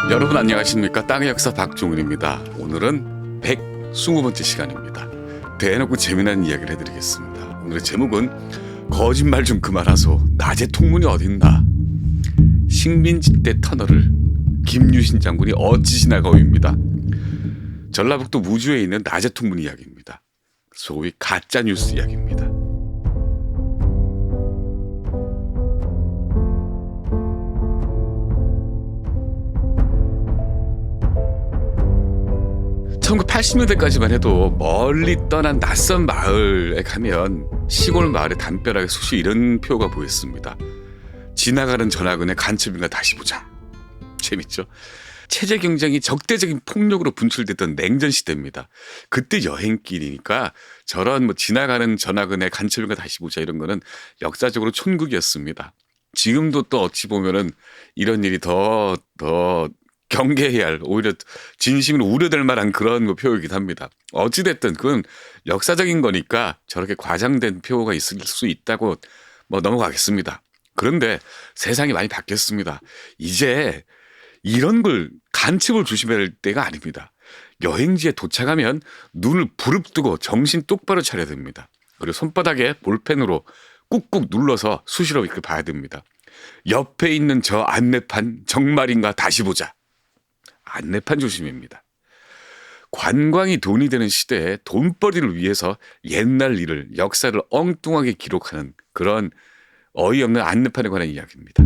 여러분 안녕하십니까? 땅의 역사 박종훈입니다. 오늘은 120번째 시간입니다. 대놓고 재미난 이야기를 해드리겠습니다. 오늘의 제목은 거짓말 좀 그만하소. 낮에 통문이 어딨나. 식민지대 터널을 김유신 장군이 어찌 지나가오입니다. 전라북도 무주에 있는 낮에 통문 이야기입니다. 소위 가짜뉴스 이야기입니다. (1980년대까지만) 해도 멀리 떠난 낯선 마을에 가면 시골 마을에 담벼락에 수시 이런 표가 보였습니다. 지나가는 전화근에 간첩인가 다시 보자. 재밌죠? 체제 경쟁이 적대적인 폭력으로 분출됐던 냉전 시대입니다. 그때 여행길이니까 저런 지나가는 전화근에 간첩인가 다시 보자 이런 거는 역사적으로 촌극이었습니다. 지금도 또 어찌 보면은 이런 일이 더 경계해야 할, 오히려 진심으로 우려될 만한 그런 표이기도 합니다. 어찌됐든 그건 역사적인 거니까 저렇게 과장된 표가 있을 수 있다고 넘어가겠습니다. 그런데 세상이 많이 바뀌었습니다. 이제 이런 걸 간첩을 조심할 때가 아닙니다. 여행지에 도착하면 눈을 부릅뜨고 정신 똑바로 차려야 됩니다. 그리고 손바닥에 볼펜으로 꾹꾹 눌러서 수시로 이렇게 봐야 됩니다. 옆에 있는 저 안내판 정말인가 다시 보자. 안내판 조심입니다. 관광이 돈이 되는 시대에 돈벌이를 위해서 옛날 일을, 역사를 엉뚱하게 기록하는 그런 어이없는 안내판에 관한 이야기입니다.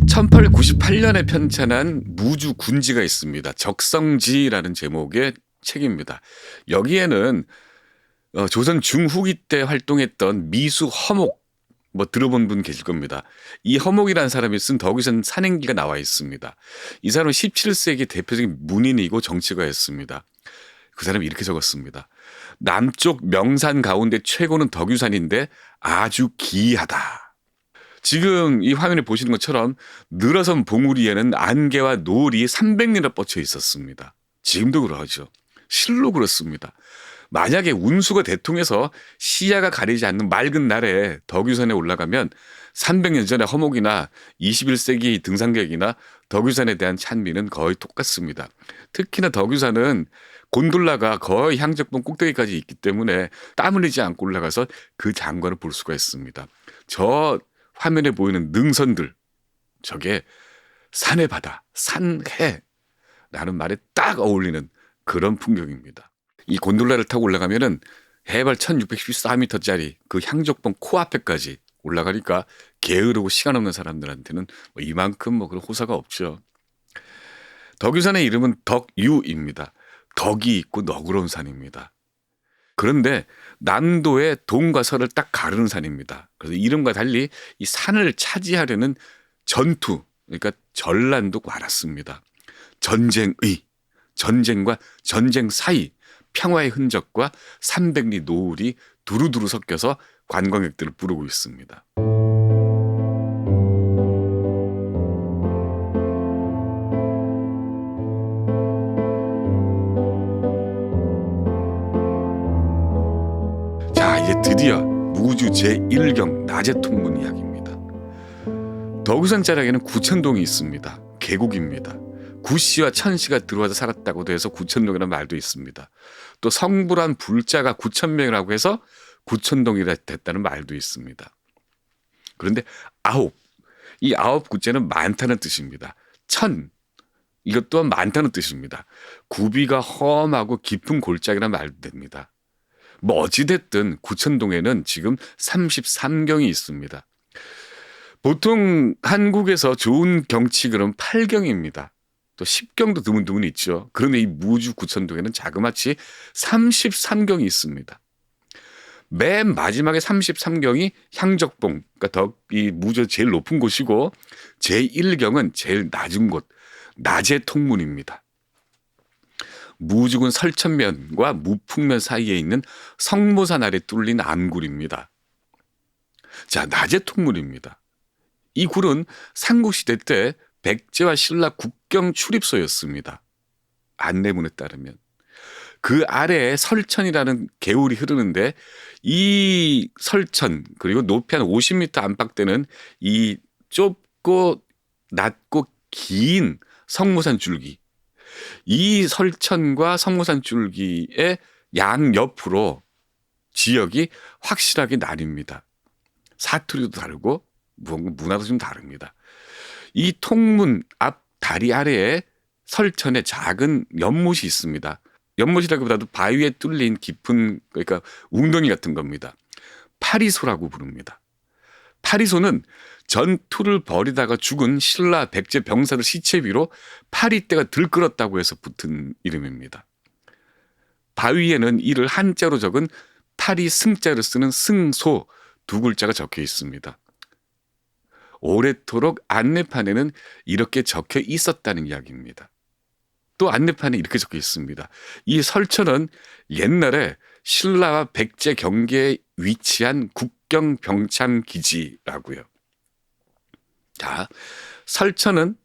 (1898년에) 편찬한 무주 군지가 있습니다. 적성지라는 제목의 책입니다. 여기에는 조선 중후기 때 활동했던 미수 허목, 들어본 분 계실 겁니다. 이 허목이라는 사람이 쓴 덕유산 산행기가 나와 있습니다. 이 사람은 17세기 대표적인 문인이고 정치가였습니다. 그 사람이 이렇게 적었습니다. 남쪽 명산 가운데 최고는 덕유산인데 아주 기이하다. 지금 이 화면에 보시는 것처럼 늘어선 봉우리에는 안개와 노을이 300리나 뻗쳐 있었습니다. 지금도 그러하죠. 실로 그렇습니다. 만약에 운수가 대통해서 시야가 가리지 않는 맑은 날에 덕유산에 올라가면 300년 전의 허목이나 21세기 등산객이나 덕유산에 대한 찬미는 거의 똑같습니다. 특히나 덕유산은 곤돌라가 거의 향적봉 꼭대기까지 있기 때문에 땀 흘리지 않고 올라가서 그 장관을 볼 수가 있습니다. 저 화면에 보이는 능선들, 저게 산의 바다, 산해라는 말에 딱 어울리는 그런 풍경입니다. 이 곤돌라를 타고 올라가면은 해발 1614m짜리 그 향적봉 코앞에까지 올라가니까 게으르고 시간 없는 사람들한테는 이만큼 그런 호사가 없죠. 덕유산의 이름은 덕유입니다. 덕이 있고 너그러운 산입니다. 그런데 남도의 동과 서를 딱 가르는 산입니다. 그래서 이름과 달리 이 산을 차지하려는 전투, 그러니까 전란도 많았습니다. 전쟁과 전쟁 사이 평화의 흔적과 300리 노을이 두루두루 섞여서 관광객들을 부르고 있습니다. 자, 이제 드디어 무주 제1경 낮의 통문 이야기입니다. 덕유산 자락에는 구천동이 있습니다. 계곡입니다. 구씨와 천씨가 들어와서 살았다고도 해서 구천동이라는 말도 있습니다. 또 성불한 불자가 9,000명이라고 해서 구천동이라 됐다는 말도 있습니다. 그런데 이 9구자는 많다는 뜻입니다. 이것 또한 많다는 뜻입니다. 구비가 험하고 깊은 골짜기라는 말도 됩니다. 어찌됐든 구천동에는 지금 33경이 있습니다. 보통 한국에서 좋은 경치 그럼 8경입니다. 또 10경도 드문드문 있죠. 그런데 이 무주 구천동에는 자그마치 33경이 있습니다. 맨 마지막에 33경이 향적봉, 그러니까 이 무주 제일 높은 곳이고 제1경은 제일 낮은 곳, 낮의 통문입니다. 무주군 설천면과 무풍면 사이에 있는 성모산 아래 뚫린 암굴입니다. 자, 낮의 통문입니다. 이 굴은 삼국시대 때 백제와 신라 국경 출입소였습니다. 안내문에 따르면. 그 아래에 설천이라는 개울이 흐르는데 이 설천 그리고 높이 한 50m 안팎되는 이 좁고 낮고 긴 성무산 줄기, 이 설천과 성무산 줄기의 양옆으로 지역이 확실하게 나뉩니다. 사투리도 다르고 문화도 좀 다릅니다. 이 통문 앞 다리 아래에 설천에 작은 연못이 있습니다. 연못이라기보다도 바위에 뚫린 깊은, 그러니까 웅덩이 같은 겁니다. 파리소라고 부릅니다. 파리소는 전투를 벌이다가 죽은 신라 백제 병사들 시체 위로 파리떼가 들끓었다고 해서 붙은 이름입니다. 바위에는 이를 한자로 적은 파리 승자를 쓰는 승소 두 글자가 적혀 있습니다. 오래도록 안내판에는 이렇게 적혀 있었다는 이야기입니다. 또 안내판에 이렇게 적혀 있습니다. 이 설천은 옛날에 신라와 백제 경계에 위치한 국경 병참 기지라고요. 자, 설천은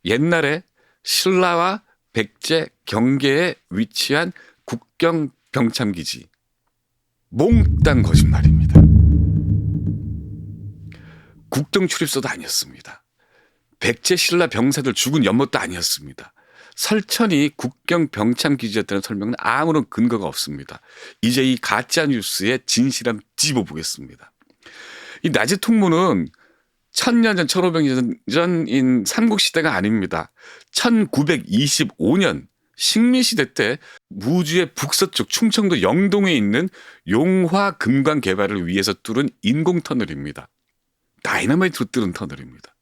옛날에 신라와 백제 경계에 위치한 국경 병참 기지. 몽땅 거짓말입니다. 국경 출입소도 아니었습니다. 백제 신라 병사들 죽은 연못도 아니었습니다. 설천이 국경 병참 기지였다는 설명은 아무런 근거가 없습니다. 이제 이 가짜 뉴스의 진실함 찝어보겠습니다. 이 낮의 통문은 1000년 전, 1500년 전인 삼국시대가 아닙니다. 1925년 식민시대 때 무주의 북서쪽 충청도 영동에 있는 용화 금강 개발을 위해서 뚫은 인공터널입니다. 다이너마이트로 뚫은 터널입니다.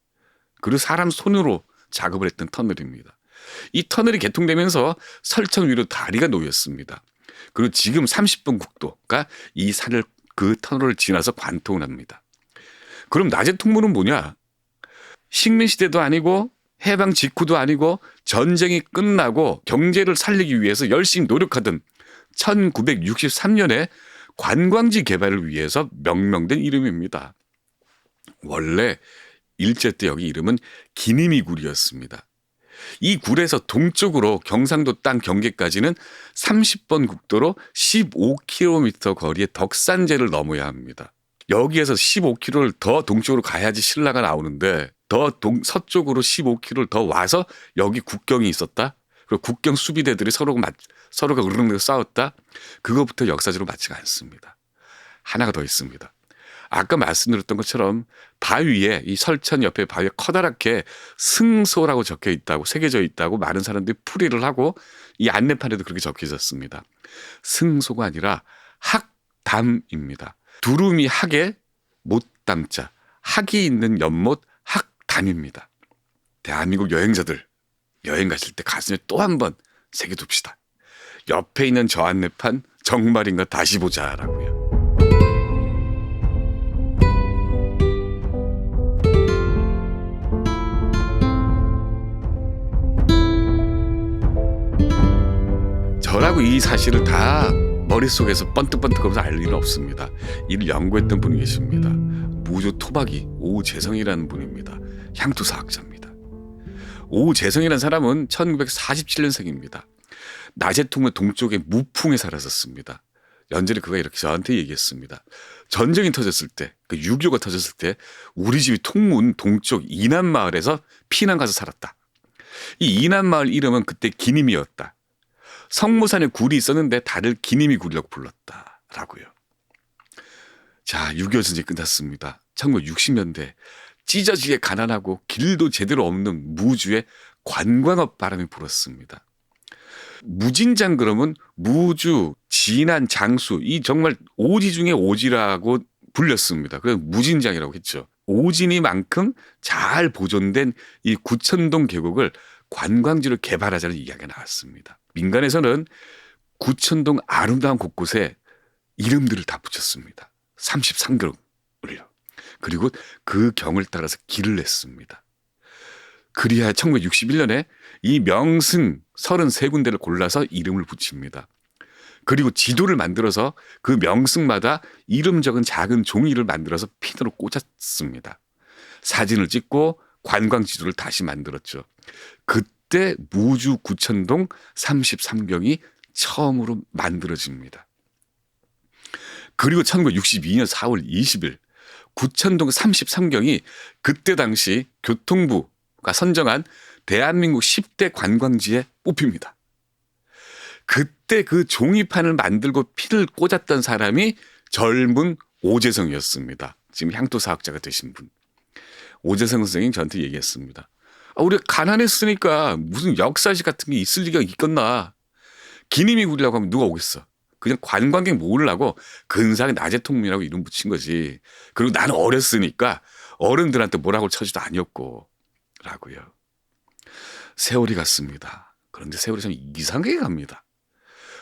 그리고 사람 손으로 작업을 했던 터널입니다. 이 터널이 개통되면서 설천 위로 다리가 놓였습니다. 그리고 지금 30번 국도가 이 산을 그 터널을 지나서 관통을 합니다. 그럼 낮의 통문은 뭐냐? 식민시대도 아니고 해방 직후도 아니고 전쟁이 끝나고 경제를 살리기 위해서 열심히 노력하던 1963년에 관광지 개발을 위해서 명명된 이름입니다. 원래 일제 때 여기 이름은 기니미굴이었습니다. 이 굴에서 동쪽으로 경상도 땅 경계까지는 30번 국도로 15km 거리의 덕산제를 넘어야 합니다. 여기에서 15km를 더 동쪽으로 가야지 신라가 나오는데 더 서쪽으로 15km를 더 와서 여기 국경이 있었다. 그리고 국경 수비대들이 서로가 으르렁대고 싸웠다. 그것부터 역사적으로 맞지가 않습니다. 하나가 더 있습니다. 아까 말씀드렸던 것처럼 바위에 이 설천 옆에 바위에 커다랗게 승소라고 적혀 있다고 새겨져 있다고 많은 사람들이 풀이를 하고 이 안내판에도 그렇게 적혀 있었습니다. 승소가 아니라 학담입니다. 두루미 학에 못담자 학이 있는 연못 학담입니다. 대한민국 여행자들 여행 가실 때 가슴에 또 한 번 새겨둡시다. 옆에 있는 저 안내판 정말인가 다시 보자라고요. 저라고 이 사실을 다 머릿속에서 번뜩번뜩하면서 알 리는 없습니다. 이를 연구했던 분이 계십니다. 무주 토박이 오재성이라는 분입니다. 향토사학자입니다. 오재성이라는 사람은 1947년생입니다. 낮의 통문 동쪽의 무풍에 살았었습니다. 연전에 그가 이렇게 저한테 얘기했습니다. 전쟁이 터졌을 때, 그 6.25가 터졌을 때 우리 집이 통문 동쪽 이남마을에서 피난 가서 살았다. 이 이남마을 이름은 그때 기님이었다. 성무산에 굴이 있었는데 다들 기니미 굴이라고 불렀다라고요. 자, 6.25 전쟁이 끝났습니다. 1960년대 찢어지게 가난하고 길도 제대로 없는 무주에 관광업 바람이 불었습니다. 무진장 그러면 무주, 진안, 장수 이 정말 오지 중에 오지라고 불렸습니다. 그래서 무진장이라고 했죠. 오진이만큼 잘 보존된 이 구천동 계곡을 관광지로 개발하자는 이야기가 나왔습니다. 민간에서는 구천동 아름다운 곳곳에 이름들을 다 붙였습니다. 33경을요. 그리고 그 경을 따라서 길을 냈습니다. 그리하여 1961년에 이 명승 33군데를 골라서 이름을 붙입니다. 그리고 지도를 만들어서 그 명승마다 이름 적은 작은 종이를 만들어서 핀으로 꽂았습니다. 사진을 찍고 관광 지도를 다시 만들었죠. 그때 무주 구천동 33경이 처음으로 만들어집니다. 그리고 1962년 4월 20일 구천동 33경이 그때 당시 교통부가 선정한 대한민국 10대 관광지에 뽑힙니다. 그때 그 종이판을 만들고 피를 꽂았던 사람이 젊은 오재성이었습니다. 지금 향토사학자가 되신 분. 오재성 선생님이 저한테 얘기했습니다. 우리가 가난했으니까 무슨 역사시 같은 게 있을 리가 있겠나. 기님이 구리라고 하면 누가 오겠어. 그냥 관광객 모으려고 근사하게 낮의 통문이라고 이름 붙인 거지. 그리고 나는 어렸으니까 어른들한테 뭐라고 처지도 아니었고 라고요. 세월이 갔습니다. 그런데 세월이 참 이상하게 갑니다.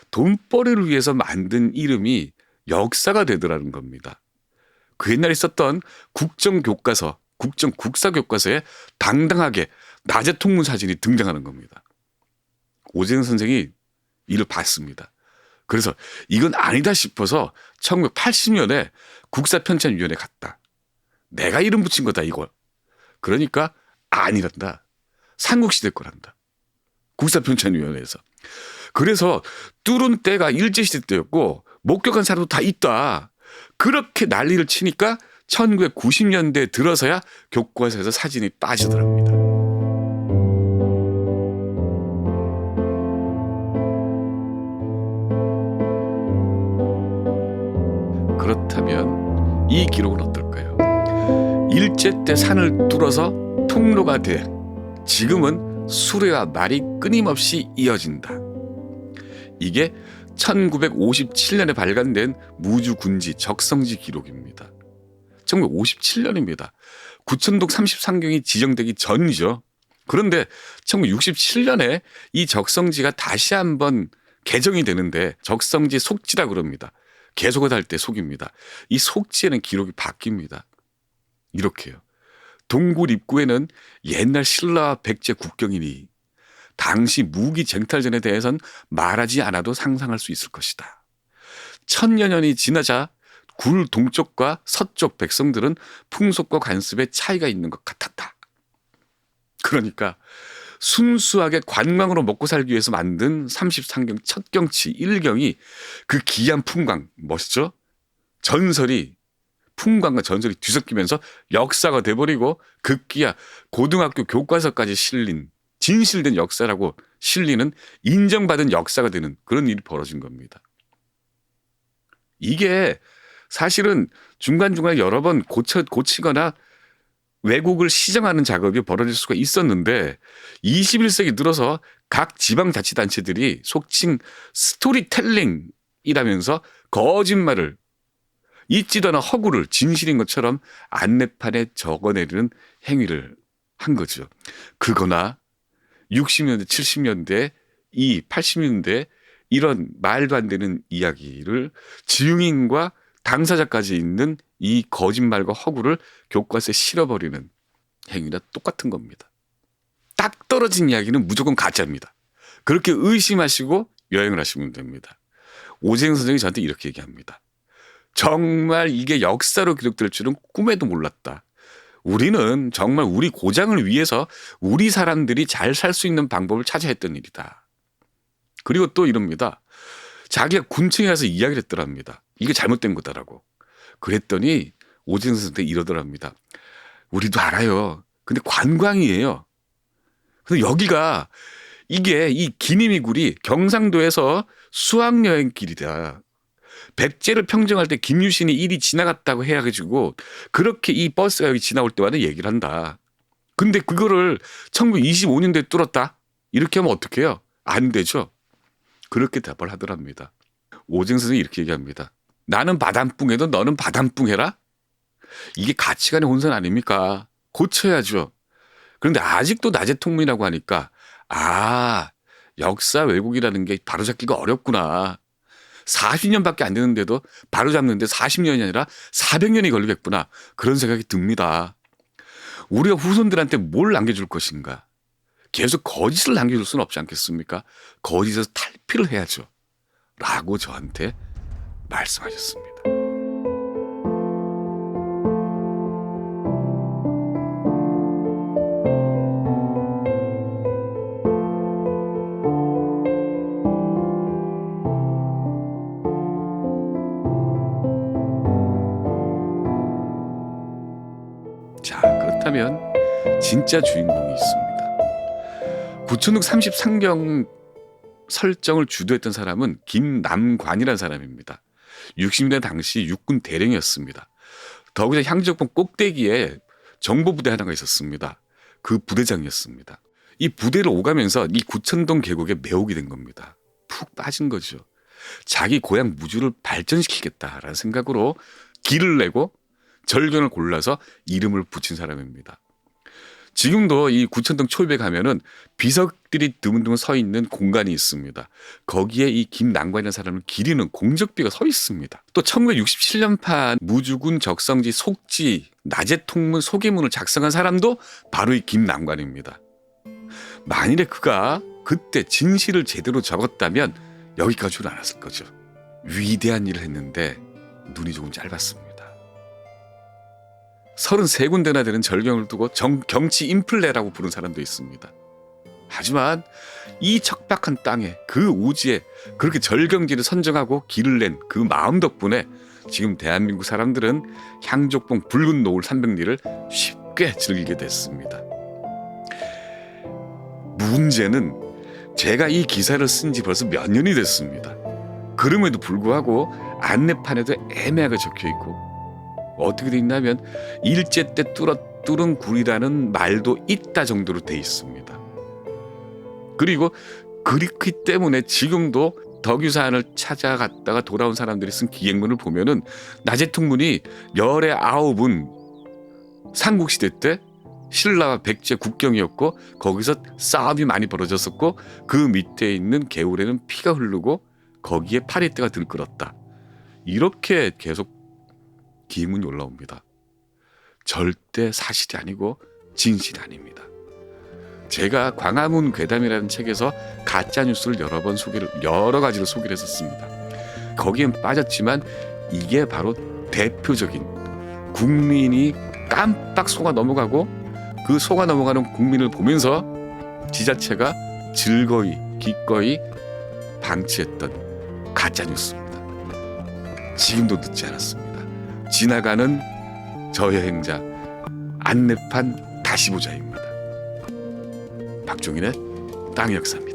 돈벌이를 위해서 만든 이름이 역사가 되더라는 겁니다. 그 옛날에 썼던 국정교과서, 국사교과서에 당당하게 낮의 통문 사진이 등장하는 겁니다. 오재성 선생이 이를 봤습니다. 그래서 이건 아니다 싶어서 1980년에 국사편찬위원회 갔다. 내가 이름 붙인 거다 이걸. 그러니까 아니란다. 삼국시대 거란다. 국사편찬위원회에서. 그래서 뚫은 때가 일제시대 때였고 목격한 사람도 다 있다. 그렇게 난리를 치니까 1990년대 들어서야 교과서에서 사진이 빠지더랍니다. 그렇다면 이 기록은 어떨까요? 일제 때 산을 뚫어서 통로가 돼 지금은 수레와 말이 끊임없이 이어진다. 이게 1957년에 발간된 무주군지 적성지 기록입니다. 1957년입니다. 구천동 33경이 지정되기 전이죠. 그런데 1967년에 이 적성지가 다시 한번 개정이 되는데 적성지 속지라 그럽니다. 개속을 할 때 속입니다. 이 속지에는 기록이 바뀝니다. 이렇게요. 동굴 입구에는 옛날 신라와 백제 국경이니 당시 무기 쟁탈전에 대해선 말하지 않아도 상상할 수 있을 것이다. 천여 년이 지나자 굴 동쪽과 서쪽 백성들은 풍속과 관습에 차이가 있는 것 같았다. 그러니까 순수하게 관광으로 먹고 살기 위해서 만든 33경 첫 경치 1경이 그 귀한 풍광, 멋있죠? 전설이 풍광과 전설이 뒤섞이면서 역사가 돼버리고 급기야 고등학교 교과서까지 실린 진실된 역사라고 실리는 인정받은 역사가 되는 그런 일이 벌어진 겁니다. 이게 사실은 중간중간에 여러 번 고치거나 왜곡을 시정하는 작업이 벌어질 수가 있었는데 21세기 들어서 각 지방자치단체들이 속칭 스토리텔링이라면서 거짓말을 있지도 않은 허구를 진실인 것처럼 안내판에 적어내리는 행위를 한 거죠. 그거나 60년대, 70년대, 80년대 이런 말도 안 되는 이야기를 증인과 당사자까지 있는 이 거짓말과 허구를 교과서에 실어버리는 행위나 똑같은 겁니다. 딱 떨어진 이야기는 무조건 가짜입니다. 그렇게 의심하시고 여행을 하시면 됩니다. 오재성 선생이 저한테 이렇게 얘기합니다. 정말 이게 역사로 기록될 줄은 꿈에도 몰랐다. 우리는 정말 우리 고장을 위해서 우리 사람들이 잘 살 수 있는 방법을 찾아 했던 일이다. 그리고 또 이럽니다. 자기가 군청에 가서 이야기를 했더랍니다. 이게 잘못된 거다라고. 그랬더니 오재성 선생한테 이러더랍니다. 우리도 알아요. 근데 관광이에요. 근데 여기가 이게 이 기니미굴이 경상도에서 수학여행길이다. 백제를 평정할 때 김유신이 일이 지나갔다고 해가지고 그렇게 이 버스가 여기 지나올 때마다 얘기를 한다. 근데 그거를 1925년대에 뚫었다? 이렇게 하면 어떡해요? 안 되죠. 그렇게 답을 하더랍니다. 오재성 선생이 이렇게 얘기합니다. 나는 바람뿡해도 너는 바람뿡해라? 이게 가치관의 혼선 아닙니까? 고쳐야죠. 그런데 아직도 낮의 통문이라고 하니까 역사 왜곡이라는 게 바로잡기가 어렵구나. 40년밖에 안 되는데도 바로잡는데 40년이 아니라 400년이 걸리겠구나. 그런 생각이 듭니다. 우리가 후손들한테 뭘 남겨줄 것인가. 계속 거짓을 남겨줄 수는 없지 않겠습니까? 거짓에서 탈피를 해야죠. 라고 저한테 말씀하셨습니다. 진짜 주인공이 있습니다. 구천동 33경 설정을 주도했던 사람은 김남관이라는 사람입니다. 60년대 당시 육군 대령이었습니다. 더구나 향적봉 꼭대기에 정보부대 하나가 있었습니다. 그 부대장이었습니다. 이 부대를 오가면서 이 구천동 계곡에 매오게 된 겁니다. 푹 빠진 거죠. 자기 고향 무주를 발전시키겠다라는 생각으로 길을 내고 절경을 골라서 이름을 붙인 사람입니다. 지금도 이 구천동 초입에 가면은 비석들이 드문드문 서 있는 공간이 있습니다. 거기에 이 김남관이라는 사람을 기리는 공적비가 서 있습니다. 또 1967년판 무주군 적성지 속지 낮의 통문 소개문을 작성한 사람도 바로 이 김남관입니다. 만일에 그가 그때 진실을 제대로 적었다면 여기까지 오지 않았을 거죠. 위대한 일을 했는데 눈이 조금 짧았습니다. 33군데나 되는 절경을 두고 경치 인플레라고 부른 사람도 있습니다. 하지만 이 척박한 땅에 그 오지에 그렇게 절경지를 선정하고 길을 낸 그 마음 덕분에 지금 대한민국 사람들은 향족봉 붉은 노을 300리를 쉽게 즐기게 됐습니다. 문제는 제가 이 기사를 쓴 지 벌써 몇 년이 됐습니다. 그럼에도 불구하고 안내판에도 애매하게 적혀있고 어떻게 돼 있냐면 일제 때 뚫은 굴이라는 말도 있다 정도로 돼 있습니다. 그리고 그렇기 때문에 지금도 덕유산을 찾아갔다가 돌아온 사람들이 쓴 기행문을 보면은 나제통문이 열의 9은 삼국시대 때 신라와 백제 국경이었고 거기서 싸움이 많이 벌어졌었고 그 밑에 있는 개울에는 피가 흐르고 거기에 파리떼가 들끓었다. 이렇게 계속 기문이 올라옵니다. 절대 사실이 아니고 진실이 아닙니다. 제가 광화문 괴담이라는 책에서 가짜 뉴스를 여러 가지로 소개를 했었습니다. 거기엔 빠졌지만 이게 바로 대표적인 국민이 깜빡 속아 넘어가고 그 속아 넘어가는 국민을 보면서 지자체가 즐거이 기꺼이 방치했던 가짜 뉴스입니다. 지금도 늦지 않았습니다. 지나가는 저 여행자 안내판 다시 보자입니다. 박종인의 땅의 역사입니다.